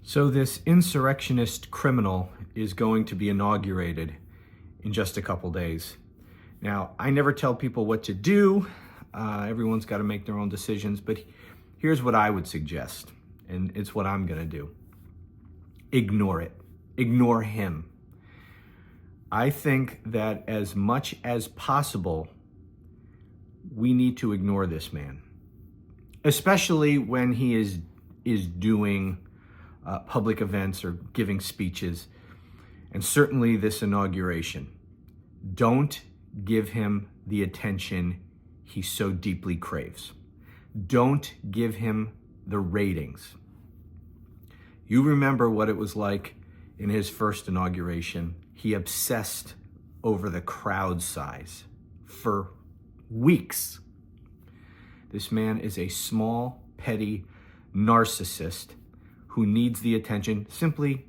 So this insurrectionist criminal is going to be inaugurated in just a couple days. Now, I never tell people what to do. Everyone's got to make their own decisions, but here's what I would suggest, and it's what I'm going to do. Ignore it. Ignore him. I think that as much as possible, we need to ignore this man, especially when he is doing public events or giving speeches, and certainly this inauguration. Don't give him the attention he so deeply craves. Don't give him the ratings. You remember what it was like in his first inauguration. He obsessed over the crowd size for weeks. This man is a small, petty narcissist who needs the attention. Simply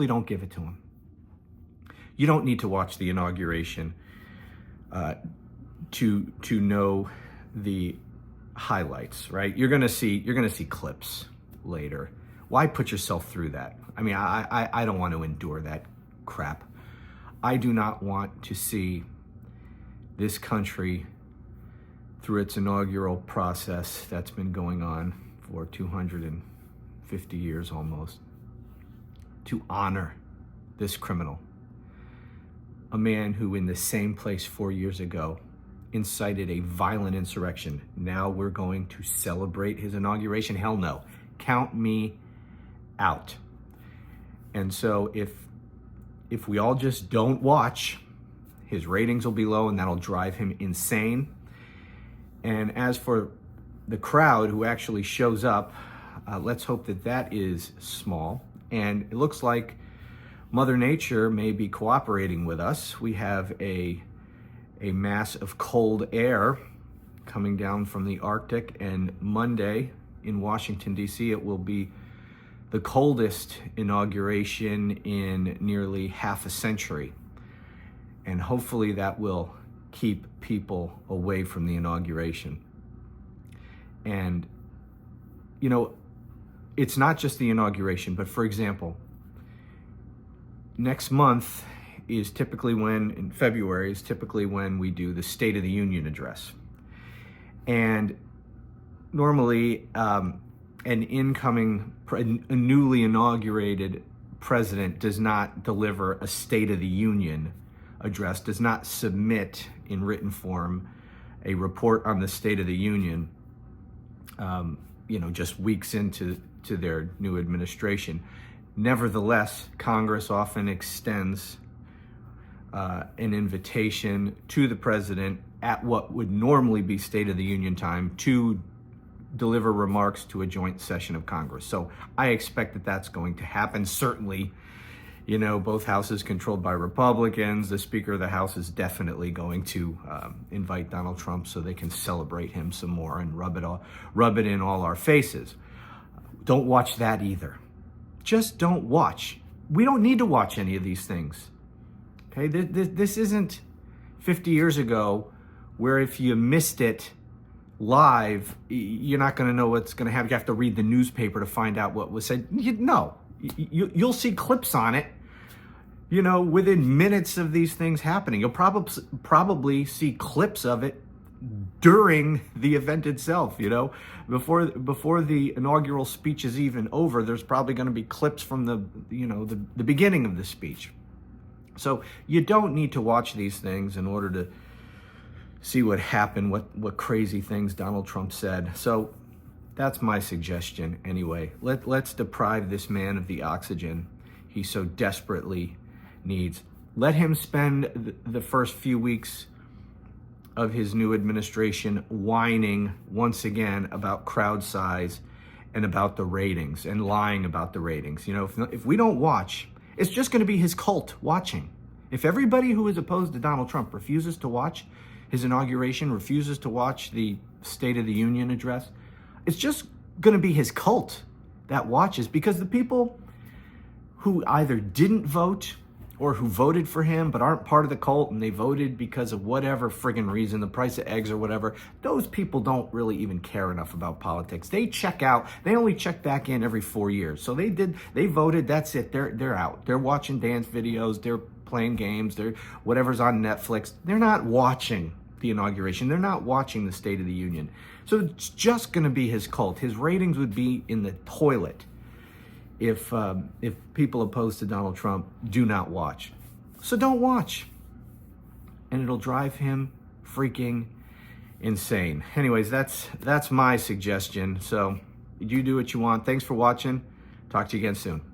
don't give it to him. You don't need to watch the inauguration to know the highlights, right? You're gonna see clips later. Why put yourself through that? I mean, I don't want to endure that crap. I do not want to see this country through its inaugural process that's been going on for 250 years almost, to honor this criminal, a man who in the same place 4 years ago incited a violent insurrection. Now we're going to celebrate his inauguration? Hell no. Count me out. And so if we all just don't watch, his ratings will be low and that'll drive him insane. And as for the crowd who actually shows up, let's hope that that is small. And it looks like Mother Nature may be cooperating with us. We have a mass of cold air coming down from the Arctic, and Monday in Washington, D.C., it will be the coldest inauguration in nearly half a century. And hopefully that will keep people away from the inauguration. And, you know, it's not just the inauguration, but for example, next month is typically in February is typically when we do the State of the Union address. And normally, a newly inaugurated president does not deliver a State of the Union address, does not submit in written form a report on the State of the Union, just weeks into their new administration. Nevertheless, Congress often extends an invitation to the president at what would normally be State of the Union time to deliver remarks to a joint session of Congress. So I expect that that's going to happen. Certainly, both houses controlled by Republicans. The Speaker of the House is definitely going to invite Donald Trump so they can celebrate him some more and rub it in all our faces. Don't watch that either. Just don't watch. We don't need to watch any of these things. Okay, this isn't 50 years ago where if you missed it live, you're not going to know what's going to happen. You have to read the newspaper to find out what was said. No, you'll see clips on it, within minutes of these things happening. You'll probably see clips of it during the event itself, before the inaugural speech is even over. There's probably going to be clips from the beginning of the speech. So you don't need to watch these things in order to see what happened, what crazy things Donald Trump said. So that's my suggestion anyway. Let's deprive this man of the oxygen he so desperately needs. Let him spend the first few weeks of his new administration whining once again about crowd size and about the ratings and lying about the ratings. If we don't watch, it's just going to be his cult watching. If everybody who is opposed to Donald Trump refuses to watch his inauguration, refuses to watch the State of the Union address, it's just going to be his cult that watches, because the people who either didn't vote or who voted for him but aren't part of the cult, and they voted because of whatever friggin' reason, the price of eggs or whatever, those people don't really even care enough about politics. They check out. They only check back in every 4 years. So they voted, that's it. They're out. They're watching dance videos, they're playing games, they're whatever's on Netflix. They're not watching the inauguration. They're not watching the State of the Union. So it's just going to be his cult. His ratings would be in the toilet if people opposed to Donald Trump do not watch. So don't watch. And it'll drive him freaking insane. Anyways, that's my suggestion. So you do what you want. Thanks for watching. Talk to you again soon.